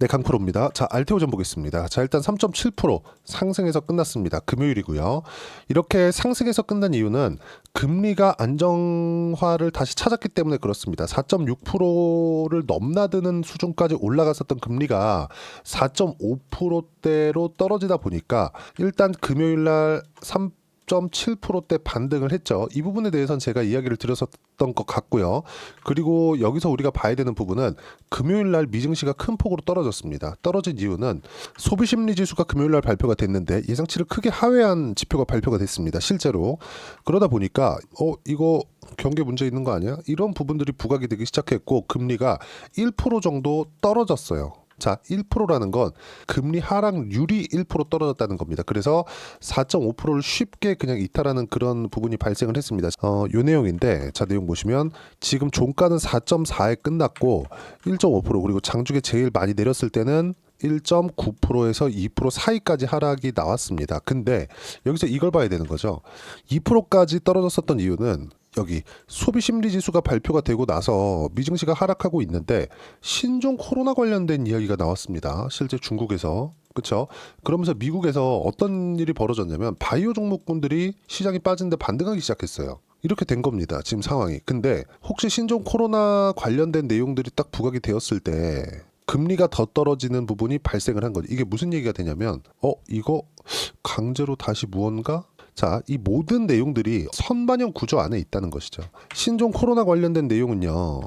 네, 강프로입니다. 자, 알테오전 보겠습니다. 자, 일단 3.7% 상승해서 끝났습니다. 금요일이고요. 이렇게 상승해서 끝난 이유는 금리가 안정화를 다시 찾았기 때문에 그렇습니다. 4.6%를 넘나드는 수준까지 올라갔었던 금리가 4.5%대로 떨어지다 보니까 일단 금요일날 3.7%대 반등을 했죠. 이 부분에 대해서는 제가 이야기를 드렸었던 것 같고요. 그리고 여기서 우리가 봐야 되는 부분은 금요일날 미증시가 큰 폭으로 떨어졌습니다. 떨어진 이유는 소비심리지수가 금요일날 발표가 됐는데 예상치를 크게 하회한 지표가 발표가 됐습니다. 실제로. 그러다 보니까 이거 경계 문제 있는 거 아니야? 이런 부분들이 부각이 되기 시작했고 금리가 1% 정도 떨어졌어요. 자, 1%라는 건 금리 하락률이 1% 떨어졌다는 겁니다. 그래서 4.5%를 쉽게 그냥 이탈하는 그런 부분이 발생을 했습니다. 요 내용인데, 자, 내용 보시면 지금 종가는 4.4에 끝났고 1.5% 그리고 장중에 제일 많이 내렸을 때는 1.9%에서 2% 사이까지 하락이 나왔습니다. 근데 여기서 이걸 봐야 되는 거죠. 2%까지 떨어졌었던 이유는 여기 소비심리지수가 발표가 되고 나서 미증시가 하락하고 있는데 신종 코로나 관련된 이야기가 나왔습니다. 실제 중국에서. 그렇죠? 그러면서 미국에서 어떤 일이 벌어졌냐면 바이오 종목군들이 시장이 빠진데 반등하기 시작했어요. 이렇게 된 겁니다. 지금 상황이. 근데 혹시 신종 코로나 관련된 내용들이 딱 부각이 되었을 때 금리가 더 떨어지는 부분이 발생을 한 거죠. 이게 무슨 얘기가 되냐면 이거 강제로 다시 무언가? 자, 이 모든 내용들이 선반영 구조 안에 있다는 것이죠. 신종 코로나 관련된 내용은요.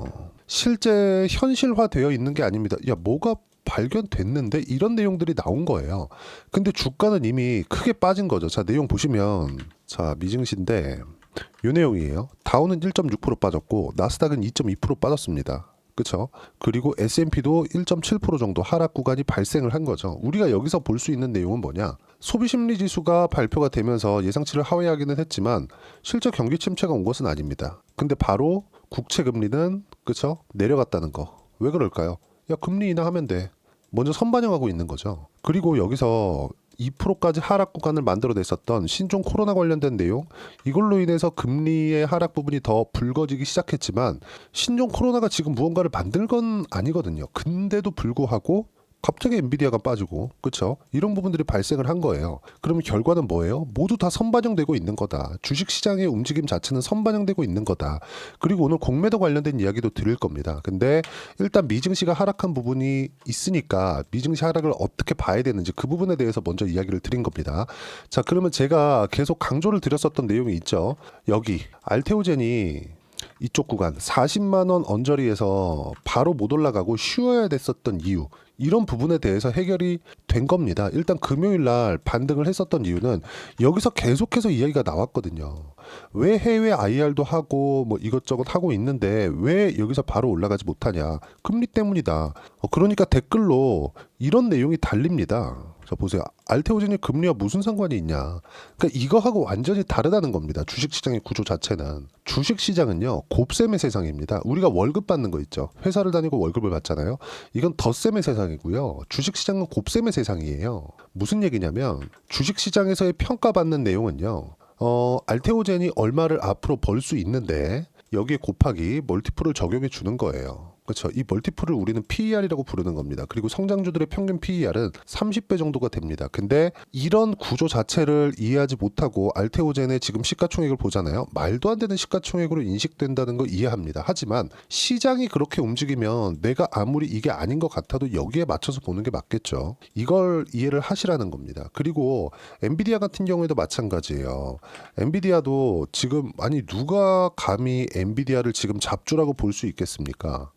실제 현실화되어 있는 게 아닙니다. 야, 뭐가 발견됐는데 이런 내용들이 나온 거예요. 근데 주가는 이미 크게 빠진 거죠. 자, 내용 보시면 자, 미증시인데 이 내용이에요. 다우는 1.6% 빠졌고 나스닥은 2.2% 빠졌습니다. 그렇죠? 그리고 S&P도 1.7% 정도 하락 구간이 발생을 한 거죠. 우리가 여기서 볼 수 있는 내용은 뭐냐? 소비심리지수가 발표가 되면서 예상치를 하회하기는 했지만 실제 경기 침체가 온 것은 아닙니다. 근데 바로 국채 금리는 그렇죠? 내려갔다는 거. 왜 그럴까요? 야, 금리 인하하면 돼. 먼저 선반영하고 있는 거죠. 그리고 여기서 2%까지 하락 구간을 만들어냈었던 신종 코로나 관련된 내용, 이걸로 인해서 금리의 하락 부분이 더 붉어지기 시작했지만 신종 코로나가 지금 무언가를 만들 건 아니거든요. 근데도 불구하고 갑자기 엔비디아가 빠지고, 그렇죠? 이런 부분들이 발생을 한 거예요. 그러면 결과는 뭐예요? 모두 다 선반영되고 있는 거다. 주식시장의 움직임 자체는 선반영되고 있는 거다. 그리고 오늘 공매도 관련된 이야기도 드릴 겁니다. 근데 일단 미증시가 하락한 부분이 있으니까 미증시 하락을 어떻게 봐야 되는지 그 부분에 대해서 먼저 이야기를 드린 겁니다. 자, 그러면 제가 계속 강조를 드렸었던 내용이 있죠. 여기 알테오젠이 이쪽 구간 40만 원 언저리에서 바로 못 올라가고 쉬어야 됐었던 이유, 이런 부분에 대해서 해결이 된 겁니다. 일단 금요일 날 반등을 했었던 이유는 여기서 계속해서 이야기가 나왔거든요. 왜 해외 IR도 하고 뭐 이것저것 하고 있는데 왜 여기서 바로 올라가지 못하냐? 금리 때문이다. 그러니까 댓글로 이런 내용이 달립니다. 자, 보세요. 알테오젠이 금리와 무슨 상관이 있냐? 그러니까 이거하고 완전히 다르다는 겁니다. 주식시장의 구조 자체는. 주식시장은요, 곱셈의 세상입니다. 우리가 월급 받는 거 있죠. 회사를 다니고 월급을 받잖아요. 이건 덧셈의 세상이고요. 주식시장은 곱셈의 세상이에요. 무슨 얘기냐면 주식시장에서의 평가받는 내용은요. 알테오젠이 얼마를 앞으로 벌 수 있는데 여기에 곱하기 멀티플을 적용해 주는 거예요. 그렇죠. 이 멀티플을 우리는 PER이라고 부르는 겁니다. 그리고 성장주들의 평균 PER은 30배 정도가 됩니다. 근데 이런 구조 자체를 이해하지 못하고 알테오젠의 지금 시가총액을 보잖아요. 말도 안 되는 시가총액으로 인식된다는 걸 이해합니다. 하지만 시장이 그렇게 움직이면 내가 아무리 이게 아닌 것 같아도 여기에 맞춰서 보는 게 맞겠죠. 이걸 이해를 하시라는 겁니다. 그리고 엔비디아 같은 경우에도 마찬가지예요. 엔비디아도 지금 누가 감히 엔비디아를 지금 잡주라고 볼 수 있겠습니까?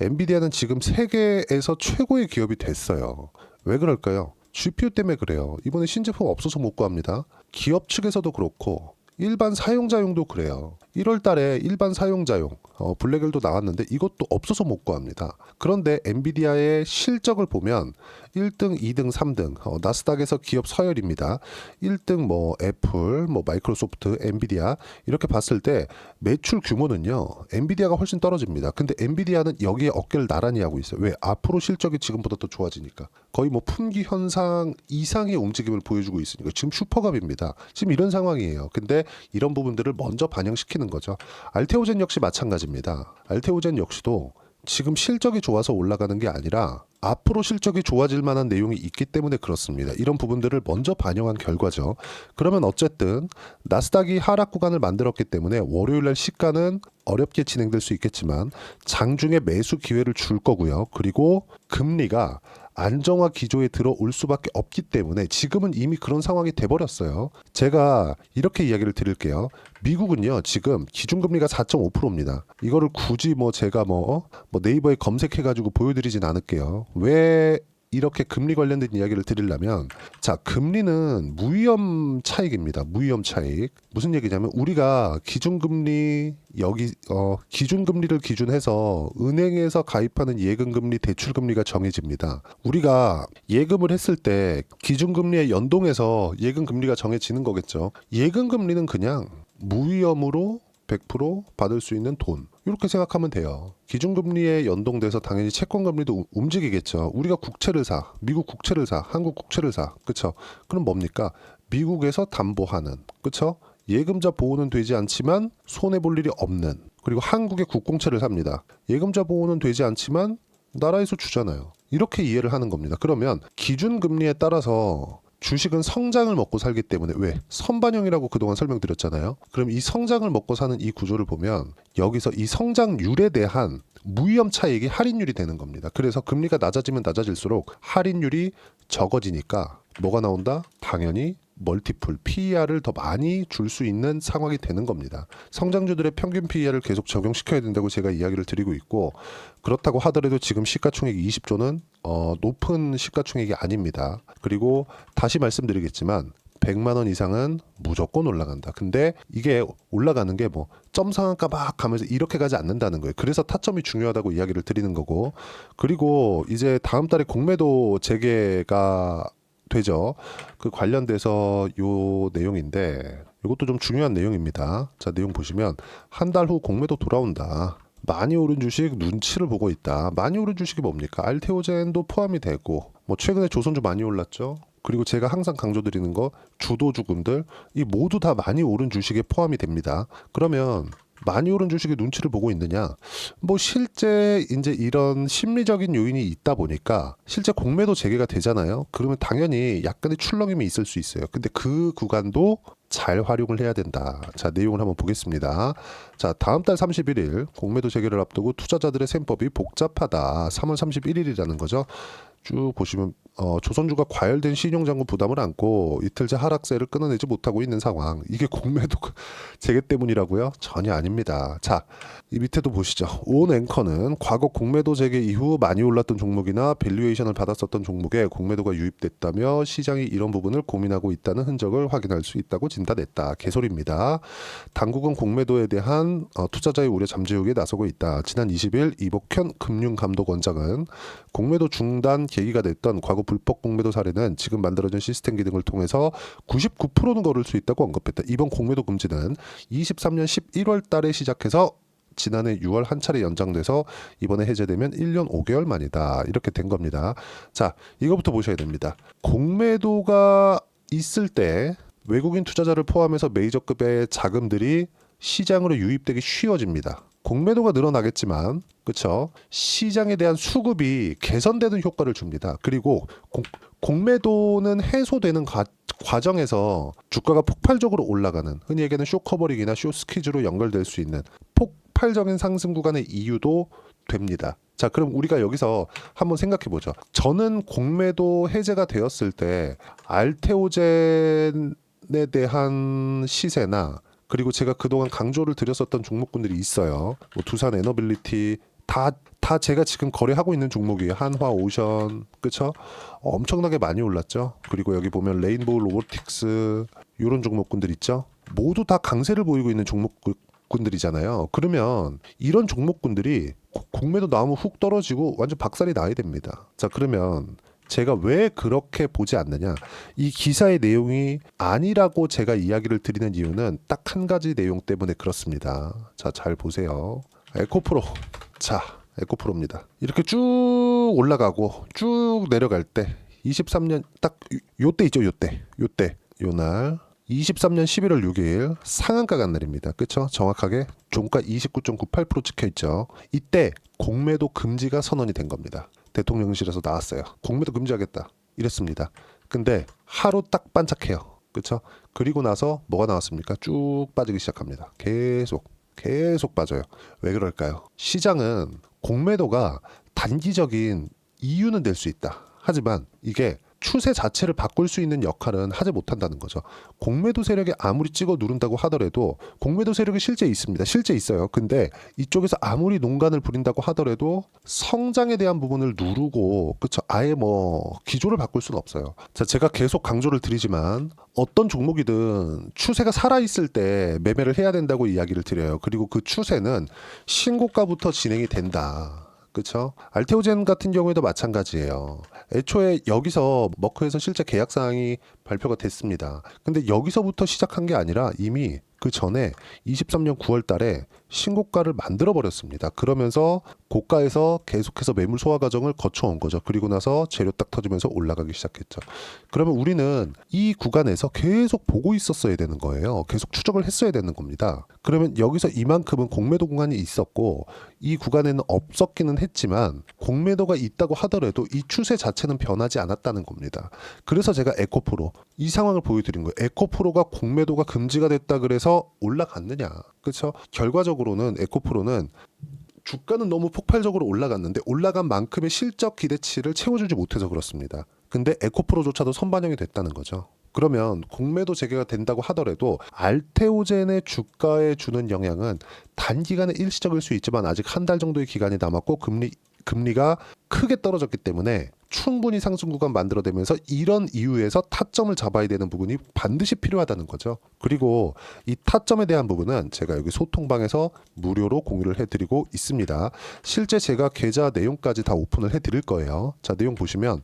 엔비디아는 지금 세계에서 최고의 기업이 됐어요. 왜 그럴까요? GPU 때문에 그래요. 이번에 신제품 없어서 못 구합니다. 기업 측에서도 그렇고 일반 사용자용도 그래요. 1월 달에 일반 사용자용 블랙엘도 나왔는데 이것도 없어서 못 구합니다. 그런데 엔비디아의 실적을 보면 1등, 2등, 3등 나스닥에서 기업 서열입니다. 1등 뭐 애플, 뭐 마이크로소프트, 엔비디아 이렇게 봤을 때 매출 규모는요. 엔비디아가 훨씬 떨어집니다. 근데 엔비디아는 여기에 어깨를 나란히 하고 있어요. 왜? 앞으로 실적이 지금보다 더 좋아지니까. 거의 뭐 분기 현상 이상의 움직임을 보여주고 있으니까 지금 슈퍼갑입니다. 지금 이런 상황이에요. 근데 이런 부분들을 먼저 반영시키는 거죠. 알테오젠 역시 마찬가지입니다. 알테오젠 역시도 지금 실적이 좋아서 올라가는 게 아니라 앞으로 실적이 좋아질 만한 내용이 있기 때문에 그렇습니다. 이런 부분들을 먼저 반영한 결과죠. 그러면 어쨌든 나스닥이 하락 구간을 만들었기 때문에 월요일날 시가는 어렵게 진행될 수 있겠지만 장중에 매수 기회를 줄 거고요. 그리고 금리가 안정화 기조에 들어올 수밖에 없기 때문에 지금은 이미 그런 상황이 돼버렸어요. 제가 이렇게 이야기를 드릴게요. 미국은요 지금 기준금리가 4.5%입니다. 이거를 굳이 제가 네이버에 검색해가지고 보여드리진 않을게요. 왜 이렇게 금리 관련된 이야기를 드리려면, 자, 금리는 무위험 차익입니다. 무위험 차익. 무슨 얘기냐면 우리가 기준금리 기준금리를 기준해서 은행에서 가입하는 예금금리, 대출금리가 정해집니다. 우리가 예금을 했을 때 기준금리에 연동해서 예금금리가 정해지는 거겠죠. 예금금리는 그냥 무위험으로 100% 받을 수 있는 돈, 이렇게 생각하면 돼요. 기준금리에 연동돼서 당연히 채권금리도 움직이겠죠. 우리가 국채를 사, 미국 국채를 사, 한국 국채를 사, 그쵸? 그럼 뭡니까? 미국에서 담보하는, 그쵸? 예금자 보호는 되지 않지만 손해볼 일이 없는, 그리고 한국의 국공채를 삽니다. 예금자 보호는 되지 않지만 나라에서 주잖아요. 이렇게 이해를 하는 겁니다. 그러면 기준금리에 따라서 주식은 성장을 먹고 살기 때문에, 왜? 선반영이라고 그동안 설명드렸잖아요. 그럼 이 성장을 먹고 사는 이 구조를 보면 여기서 이 성장률에 대한 무위험 차익이 할인율이 되는 겁니다. 그래서 금리가 낮아지면 낮아질수록 할인율이 적어지니까 뭐가 나온다? 당연히 멀티플 PER을 더 많이 줄 수 있는 상황이 되는 겁니다. 성장주들의 평균 PER을 계속 적용시켜야 된다고 제가 이야기를 드리고 있고, 그렇다고 하더라도 지금 시가총액 20조는 높은 시가총액이 아닙니다. 그리고 다시 말씀드리겠지만 100만 원 이상은 무조건 올라간다. 근데 이게 올라가는 게 점상한가 막 가면서 이렇게 가지 않는다는 거예요. 그래서 타점이 중요하다고 이야기를 드리는 거고, 그리고 이제 다음 달에 공매도 재개가 되죠. 그 관련돼서 요 내용인데, 이것도 좀 중요한 내용입니다. 자, 내용 보시면 한 달 후 공매도 돌아온다. 많이 오른 주식 눈치를 보고 있다. 많이 오른 주식이 뭡니까? 알테오젠도 포함이 되고, 최근에 조선주 많이 올랐죠. 그리고 제가 항상 강조드리는 거, 주도주군들 이 모두 다 많이 오른 주식에 포함이 됩니다. 그러면 많이 오른 주식의 눈치를 보고 있느냐? 실제 이제 이런 심리적인 요인이 있다 보니까 실제 공매도 재개가 되잖아요. 그러면 당연히 약간의 출렁임이 있을 수 있어요. 근데 그 구간도 잘 활용을 해야 된다. 자, 내용을 한번 보겠습니다. 자, 다음 달 31일 공매도 재개를 앞두고 투자자들의 셈법이 복잡하다. 3월 31일이라는 거죠. 쭉 보시면 조선주가 과열된 신용장구 부담을 안고 이틀째 하락세를 끊어내지 못하고 있는 상황. 이게 공매도 재개 때문이라고요? 전혀 아닙니다. 자, 이 밑에도 보시죠. 온 앵커는 과거 공매도 재개 이후 많이 올랐던 종목이나 밸류에이션을 받았었던 종목에 공매도가 유입됐다며 시장이 이런 부분을 고민하고 있다는 흔적을 확인할 수 있다고 진단했다. 개소리입니다. 당국은 공매도에 대한 투자자의 우려 잠재우기에 나서고 있다. 지난 20일 이복현 금융감독원장은 공매도 중단 계기가 됐던 과거 불법 공매도 사례는 지금 만들어진 시스템 기능을 통해서 99%는 거를 수 있다고 언급했다. 이번 공매도 금지는 23년 11월 달에 시작해서 지난해 6월 한 차례 연장돼서 이번에 해제되면 1년 5개월 만이다. 이렇게 된 겁니다. 자, 이거부터 보셔야 됩니다. 공매도가 있을 때 외국인 투자자를 포함해서 메이저급의 자금들이 시장으로 유입되기 쉬워집니다. 공매도가 늘어나겠지만, 그렇죠? 시장에 대한 수급이 개선되는 효과를 줍니다. 그리고 공매도는 해소되는 과정에서 주가가 폭발적으로 올라가는, 흔히 얘기하는 쇼커버링이나 쇼스퀴즈로 연결될 수 있는 폭발적인 상승 구간의 이유도 됩니다. 자, 그럼 우리가 여기서 한번 생각해 보죠. 저는 공매도 해제가 되었을 때 알테오젠에 대한 시세나, 그리고 제가 그동안 강조를 드렸었던 종목군들이 있어요. 두산 에너빌리티, 다 제가 지금 거래하고 있는 종목이에요. 한화, 오션, 그쵸? 엄청나게 많이 올랐죠. 그리고 여기 보면 레인보우 로보틱스, 이런 종목군들 있죠. 모두 다 강세를 보이고 있는 종목군들이잖아요. 그러면 이런 종목군들이 공매도 나오면 훅 떨어지고 완전 박살이 나야 됩니다. 자, 그러면 제가 왜 그렇게 보지 않느냐? 이 기사의 내용이 아니라고 제가 이야기를 드리는 이유는 딱 한 가지 내용 때문에 그렇습니다. 자, 잘 보세요. 에코프로. 자, 에코프로입니다. 이렇게 쭉 올라가고 쭉 내려갈 때 23년 딱 요때 있죠. 요때. 요날 23년 11월 6일 상한가 간 날입니다. 그쵸? 정확하게 종가 29.98% 찍혀 있죠. 이때 공매도 금지가 선언이 된 겁니다. 대통령실에서 나왔어요. 공매도 금지하겠다 이랬습니다. 근데 하루 딱 반짝해요. 그쵸? 그리고 나서 뭐가 나왔습니까? 쭉 빠지기 시작합니다. 계속 빠져요. 왜 그럴까요? 시장은 공매도가 단기적인 이유는 될 수 있다. 하지만 이게 추세 자체를 바꿀 수 있는 역할은 하지 못한다는 거죠. 공매도 세력이 아무리 찍어 누른다고 하더라도 공매도 세력이 실제 있습니다. 실제 있어요. 근데 이쪽에서 아무리 농간을 부린다고 하더라도 성장에 대한 부분을 누르고 그쵸? 아예 뭐 기조를 바꿀 수는 없어요. 자, 제가 계속 강조를 드리지만 어떤 종목이든 추세가 살아있을 때 매매를 해야 된다고 이야기를 드려요. 그리고 그 추세는 신고가부터 진행이 된다. 그렇죠? 알테오젠 같은 경우에도 마찬가지예요. 애초에 여기서 머크에서 실제 계약 사항이 발표가 됐습니다. 근데 여기서부터 시작한 게 아니라 이미 그 전에 23년 9월 달에 신고가를 만들어 버렸습니다. 그러면서 고가에서 계속해서 매물 소화 과정을 거쳐온 거죠. 그리고 나서 재료 딱 터지면서 올라가기 시작했죠. 그러면 우리는 이 구간에서 계속 보고 있었어야 되는 거예요. 계속 추적을 했어야 되는 겁니다. 그러면 여기서 이만큼은 공매도 구간이 있었고 이 구간에는 없었기는 했지만 공매도가 있다고 하더라도 이 추세 자체는 변하지 않았다는 겁니다. 그래서 제가 에코프로 이 상황을 보여드린 거예요. 에코프로가 공매도가 금지가 됐다 그래서 올라갔느냐. 그렇죠? 결과적으로는 에코프로는 주가는 너무 폭발적으로 올라갔는데 올라간 만큼의 실적 기대치를 채워주지 못해서 그렇습니다. 근데 에코프로조차도 선반영이 됐다는 거죠. 그러면 공매도 재개가 된다고 하더라도 알테오젠의 주가에 주는 영향은 단기간에 일시적일 수 있지만 아직 한 달 정도의 기간이 남았고 금리가 크게 떨어졌기 때문에 충분히 상승 구간 만들어내면서 이런 이유에서 타점을 잡아야 되는 부분이 반드시 필요하다는 거죠. 그리고 이 타점에 대한 부분은 제가 여기 소통방에서 무료로 공유를 해드리고 있습니다. 실제 제가 계좌 내용까지 다 오픈을 해드릴 거예요. 자, 내용 보시면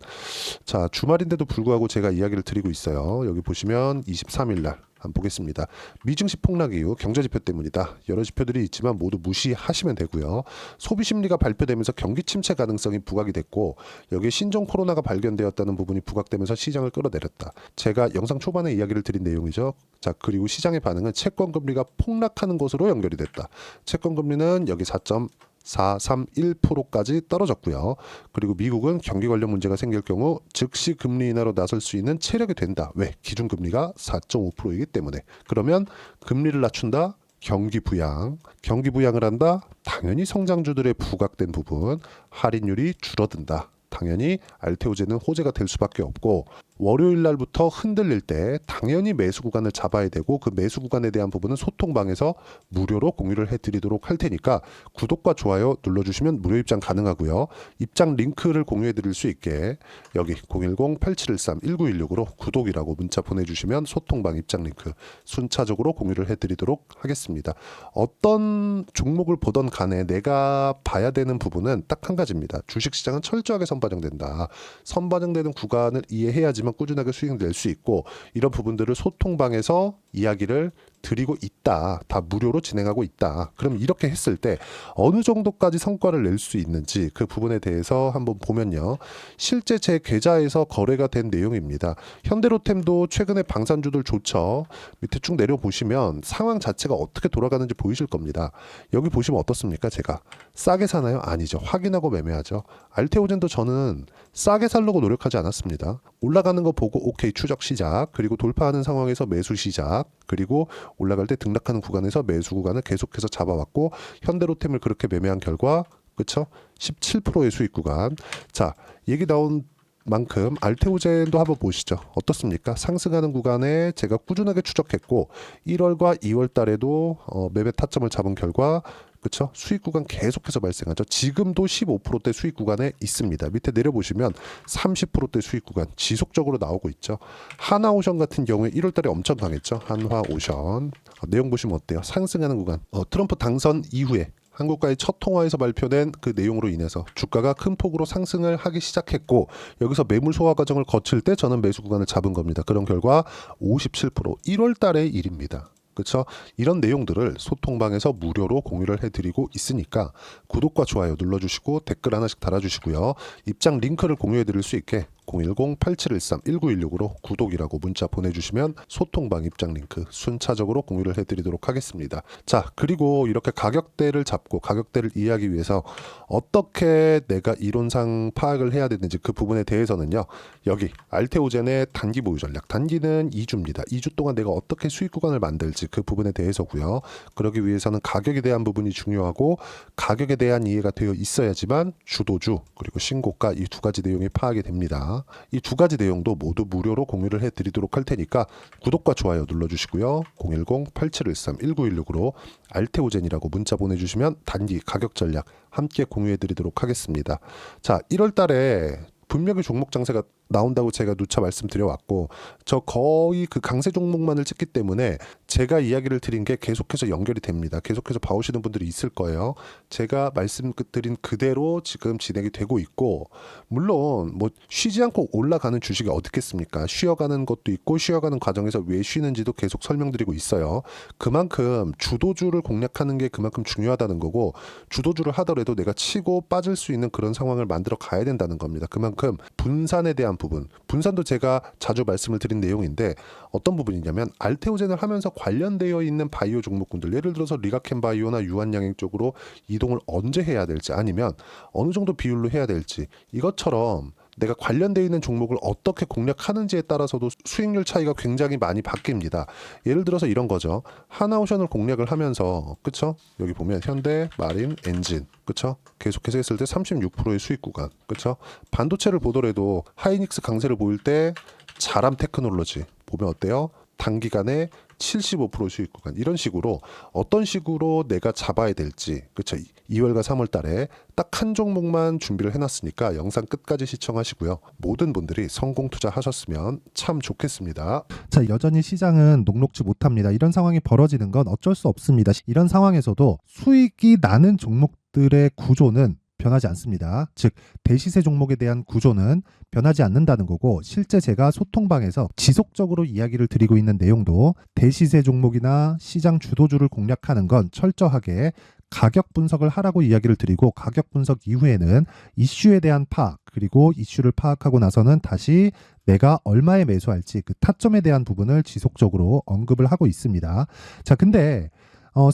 자, 주말인데도 불구하고 제가 이야기를 드리고 있어요. 여기 보시면 23일 날 한번 보겠습니다. 미증시 폭락 이후 경제지표 때문이다. 여러 지표들이 있지만 모두 무시하시면 되고요. 소비심리가 발표되면서 경기 침체 가능성이 부각이 됐고 여기에 신종 코로나가 발견되었다는 부분이 부각되면서 시장을 끌어내렸다. 제가 영상 초반에 이야기를 드린 내용이죠. 자, 그리고 시장의 반응은 채권금리가 폭락하는 것으로 연결이 됐다. 채권금리는 여기 4.431%까지 떨어졌고요. 그리고 미국은 경기 관련 문제가 생길 경우 즉시 금리 인하로 나설 수 있는 체력이 된다. 왜? 기준금리가 4.5%이기 때문에. 그러면 금리를 낮춘다. 경기 부양을 한다. 당연히 성장주들의 부각된 부분, 할인율이 줄어든다. 당연히 알테오젠은 호재가 될 수밖에 없고 월요일 날부터 흔들릴 때 당연히 매수 구간을 잡아야 되고 그 매수 구간에 대한 부분은 소통방에서 무료로 공유를 해드리도록 할 테니까 구독과 좋아요 눌러주시면 무료 입장 가능하고요. 입장 링크를 공유해 드릴 수 있게 여기 010-8713-1916으로 구독이라고 문자 보내주시면 소통방 입장 링크 순차적으로 공유를 해드리도록 하겠습니다. 어떤 종목을 보던 간에 내가 봐야 되는 부분은 딱 한 가지입니다. 주식시장은 철저하게 선반영된다. 선반영되는 구간을 이해해야지만 꾸준하게 수익 낼 수 있고 이런 부분들을 소통방에서 이야기를 드리고 있다. 다 무료로 진행하고 있다. 그럼 이렇게 했을 때 어느 정도까지 성과를 낼 수 있는지 그 부분에 대해서 한번 보면요. 실제 제 계좌에서 거래가 된 내용입니다. 현대로템도 최근에 방산주들 좋죠. 밑에 쭉 내려보시면 상황 자체가 어떻게 돌아가는지 보이실 겁니다. 여기 보시면 어떻습니까? 제가 싸게 사나요? 아니죠. 확인하고 매매하죠. 알테오젠도 저는 싸게 살려고 노력하지 않았습니다. 올라가는 거 보고 오케이 추적 시작, 그리고 돌파하는 상황에서 매수 시작, 그리고 올라갈 때 등락하는 구간에서 매수 구간을 계속해서 잡아왔고 현대로템을 그렇게 매매한 결과 그쵸? 17%의 수익 구간. 자, 얘기 나온 만큼 알테오젠도 한번 보시죠. 어떻습니까? 상승하는 구간에 제가 꾸준하게 추적했고 1월과 2월 달에도 매매 타점을 잡은 결과 그쵸? 수익 구간 계속해서 발생하죠. 지금도 15%대 수익 구간에 있습니다. 밑에 내려보시면 30%대 수익 구간 지속적으로 나오고 있죠. 하나오션 같은 경우에 1월 달에 엄청 강했죠. 한화오션. 내용 보시면 어때요? 상승하는 구간. 트럼프 당선 이후에 한국과의 첫 통화에서 발표된 그 내용으로 인해서 주가가 큰 폭으로 상승을 하기 시작했고 여기서 매물 소화 과정을 거칠 때 저는 매수 구간을 잡은 겁니다. 그런 결과 57% 1월 달의 일입니다. 그렇죠? 이런 내용들을 소통방에서 무료로 공유를 해드리고 있으니까 구독과 좋아요 눌러주시고 댓글 하나씩 달아주시고요. 입장 링크를 공유해드릴 수 있게 010-8713-1916으로 구독이라고 문자 보내주시면 소통방 입장 링크 순차적으로 공유를 해드리도록 하겠습니다. 자, 그리고 이렇게 가격대를 잡고 가격대를 이해하기 위해서 어떻게 내가 이론상 파악을 해야 되는지 그 부분에 대해서는요, 여기 알테오젠의 단기 보유 전략, 단기는 2주입니다. 2주 동안 내가 어떻게 수익 구간을 만들지 그 부분에 대해서고요. 그러기 위해서는 가격에 대한 부분이 중요하고 가격에 대한 이해가 되어 있어야지만 주도주 그리고 신고가 이 두 가지 내용이 파악이 됩니다. 이 두 가지 내용도 모두 무료로 공유를 해드리도록 할 테니까 구독과 좋아요 눌러주시고요. 010-8713-1916으로 알테오젠이라고 문자 보내주시면 단기 가격 전략 함께 공유해드리도록 하겠습니다. 자, 1월 달에 분명히 종목 장세가 나온다고 제가 누차 말씀드려왔고, 저 거의 그 강세 종목만을 찍기 때문에 제가 이야기를 드린 게 계속해서 연결이 됩니다. 계속해서 봐오시는 분들이 있을 거예요. 제가 말씀드린 그대로 지금 진행이 되고 있고, 물론 뭐 쉬지 않고 올라가는 주식이 어떻겠습니까? 쉬어가는 것도 있고 쉬어가는 과정에서 왜 쉬는지도 계속 설명드리고 있어요. 그만큼 주도주를 공략하는 게 그만큼 중요하다는 거고, 주도주를 하더라도 내가 치고 빠질 수 있는 그런 상황을 만들어 가야 된다는 겁니다. 그만큼 분산에 대한 부분, 분산도 제가 자주 말씀을 드린 내용인데 어떤 부분이냐면 알테오젠을 하면서 관련되어 있는 바이오 종목군들, 예를 들어서 리가켄바이오나 유한양행 쪽으로 이동을 언제 해야 될지, 아니면 어느 정도 비율로 해야 될지, 이것처럼 내가 관련되어 있는 종목을 어떻게 공략하는지에 따라서도 수익률 차이가 굉장히 많이 바뀝니다. 예를 들어서 이런 거죠. 하나오션을 공략을 하면서, 그쵸? 여기 보면 현대, 마린, 엔진, 그쵸? 계속해서 했을 때 36%의 수익 구간, 그쵸? 반도체를 보더라도 하이닉스 강세를 보일 때 자람 테크놀로지 보면 어때요? 단기간에 75% 수익 구간, 이런 식으로 어떤 식으로 내가 잡아야 될지, 그쵸? 2월과 3월 달에 딱 한 종목만 준비를 해놨으니까 영상 끝까지 시청하시고요. 모든 분들이 성공 투자하셨으면 참 좋겠습니다. 자, 여전히 시장은 녹록지 못합니다. 이런 상황이 벌어지는 건 어쩔 수 없습니다. 이런 상황에서도 수익이 나는 종목들의 구조는 변하지 않습니다. 즉, 대시세 종목에 대한 구조는 변하지 않는다는 거고, 실제 제가 소통방에서 지속적으로 이야기를 드리고 있는 내용도 대시세 종목이나 시장 주도주를 공략하는 건 철저하게 가격 분석을 하라고 이야기를 드리고, 가격 분석 이후에는 이슈에 대한 파악, 그리고 이슈를 파악하고 나서는 다시 내가 얼마에 매수할지 그 타점에 대한 부분을 지속적으로 언급을 하고 있습니다. 자, 근데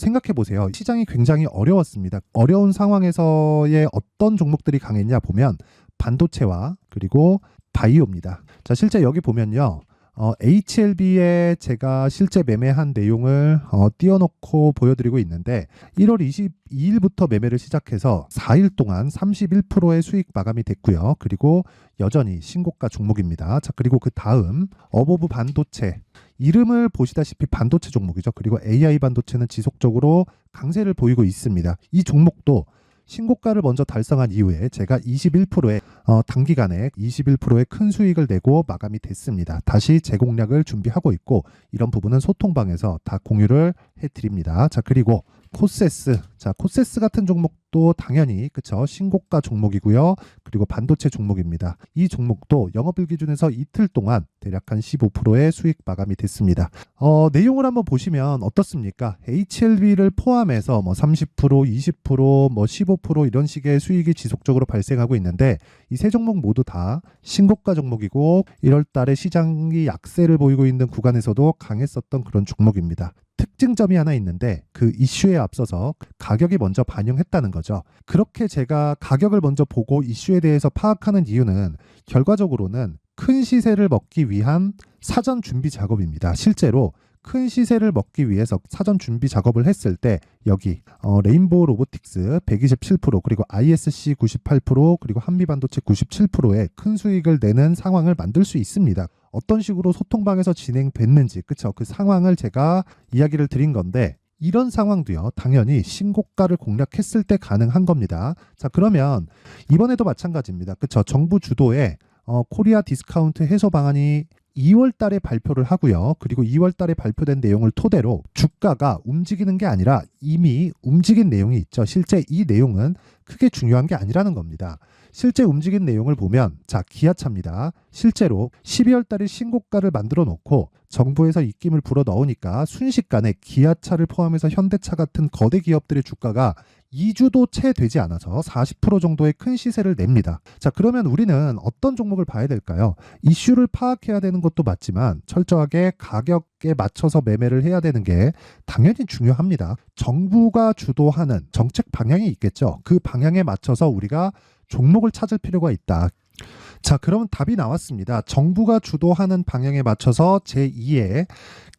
생각해 보세요. 시장이 굉장히 어려웠습니다. 어려운 상황에서의 어떤 종목들이 강했냐 보면 반도체와 그리고 바이오입니다. 자, 실제 여기 보면요. HLB에 제가 실제 매매한 내용을 띄워놓고 보여드리고 있는데 1월 22일부터 매매를 시작해서 4일 동안 31%의 수익 마감이 됐고요. 그리고 여전히 신고가 종목입니다. 자, 그리고 그 다음 어보브 반도체, 이름을 보시다시피 반도체 종목이죠. 그리고 AI 반도체는 지속적으로 강세를 보이고 있습니다. 이 종목도 신고가를 먼저 달성한 이후에 제가 21%의 단기간에 21%의 큰 수익을 내고 마감이 됐습니다. 다시 재공략을 준비하고 있고, 이런 부분은 소통방에서 다 공유를 해드립니다. 자, 그리고 코세스, 자, 코세스 같은 종목도 당연히 그쵸, 신고가 종목이고요. 그리고 반도체 종목입니다. 이 종목도 영업일 기준에서 이틀 동안 대략 한 15%의 수익 마감이 됐습니다. 내용을 한번 보시면 어떻습니까? HLB를 포함해서 뭐 30%, 20%, 뭐 15% 이런 식의 수익이 지속적으로 발생하고 있는데, 이 세 종목 모두 다 신고가 종목이고 1월 달에 시장이 약세를 보이고 있는 구간에서도 강했었던 그런 종목입니다. 특징점이 하나 있는데, 그 이슈에 앞서서 가격이 먼저 반영했다는 거죠. 그렇게 제가 가격을 먼저 보고 이슈에 대해서 파악하는 이유는 결과적으로는 큰 시세를 먹기 위한 사전 준비 작업입니다. 실제로 큰 시세를 먹기 위해서 사전 준비 작업을 했을 때 여기 레인보우 로보틱스 127%, 그리고 ISC 98%, 그리고 한미반도체 97%의 큰 수익을 내는 상황을 만들 수 있습니다. 어떤 식으로 소통방에서 진행됐는지, 그쵸? 그 상황을 제가 이야기를 드린 건데, 이런 상황도요, 당연히 신고가를 공략했을 때 가능한 겁니다. 자, 그러면 이번에도 마찬가지입니다. 그쵸? 정부 주도의 코리아 디스카운트 해소 방안이 2월 달에 발표를 하고요. 그리고 2월 달에 발표된 내용을 토대로 주가가 움직이는 게 아니라 이미 움직인 내용이 있죠. 실제 이 내용은 크게 중요한 게 아니라는 겁니다. 실제 움직인 내용을 보면, 자, 기아차입니다. 실제로 12월 달에 신고가를 만들어 놓고 정부에서 입김을 불어 넣으니까 순식간에 기아차를 포함해서 현대차 같은 거대 기업들의 주가가 2주도 채 되지 않아서 40% 정도의 큰 시세를 냅니다. 자, 그러면 우리는 어떤 종목을 봐야 될까요? 이슈를 파악해야 되는 것도 맞지만 철저하게 가격에 맞춰서 매매를 해야 되는 게 당연히 중요합니다. 정부가 주도하는 정책 방향이 있겠죠. 그 방향에 맞춰서 우리가 종목을 찾을 필요가 있다. 자, 그러면 답이 나왔습니다. 정부가 주도하는 방향에 맞춰서 제2의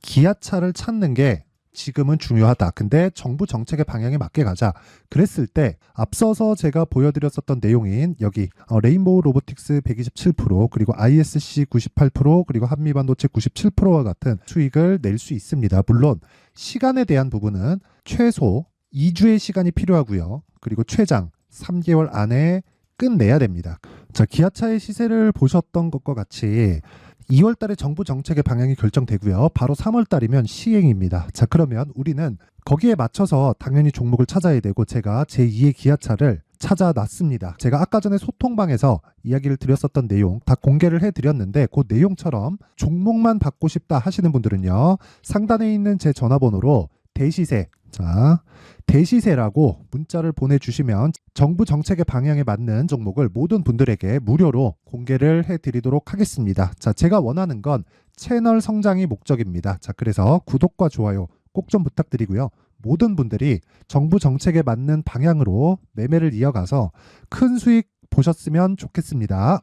기아차를 찾는 게 지금은 중요하다. 근데 정부 정책의 방향에 맞게 가자. 그랬을 때 앞서서 제가 보여드렸었던 내용인 여기 레인보우 로보틱스 127% 그리고 ISC 98% 그리고 한미반도체 97%와 같은 수익을 낼 수 있습니다. 물론 시간에 대한 부분은 최소 2주의 시간이 필요하고요. 그리고 최장 3개월 안에 끝내야 됩니다. 자, 기아차의 시세를 보셨던 것과 같이 2월 달에 정부 정책의 방향이 결정되고요. 바로 3월 달이면 시행입니다. 자, 그러면 우리는 거기에 맞춰서 당연히 종목을 찾아야 되고 제가 제2의 기아차를 찾아놨습니다. 제가 아까 전에 소통방에서 이야기를 드렸었던 내용 다 공개를 해드렸는데 그 내용처럼 종목만 받고 싶다 하시는 분들은요. 상단에 있는 제 전화번호로 대시세, 자, 대시세라고 문자를 보내주시면 정부 정책의 방향에 맞는 종목을 모든 분들에게 무료로 공개를 해드리도록 하겠습니다. 자, 제가 원하는 건 채널 성장이 목적입니다. 자, 그래서 구독과 좋아요 꼭 좀 부탁드리고요. 모든 분들이 정부 정책에 맞는 방향으로 매매를 이어가서 큰 수익 보셨으면 좋겠습니다.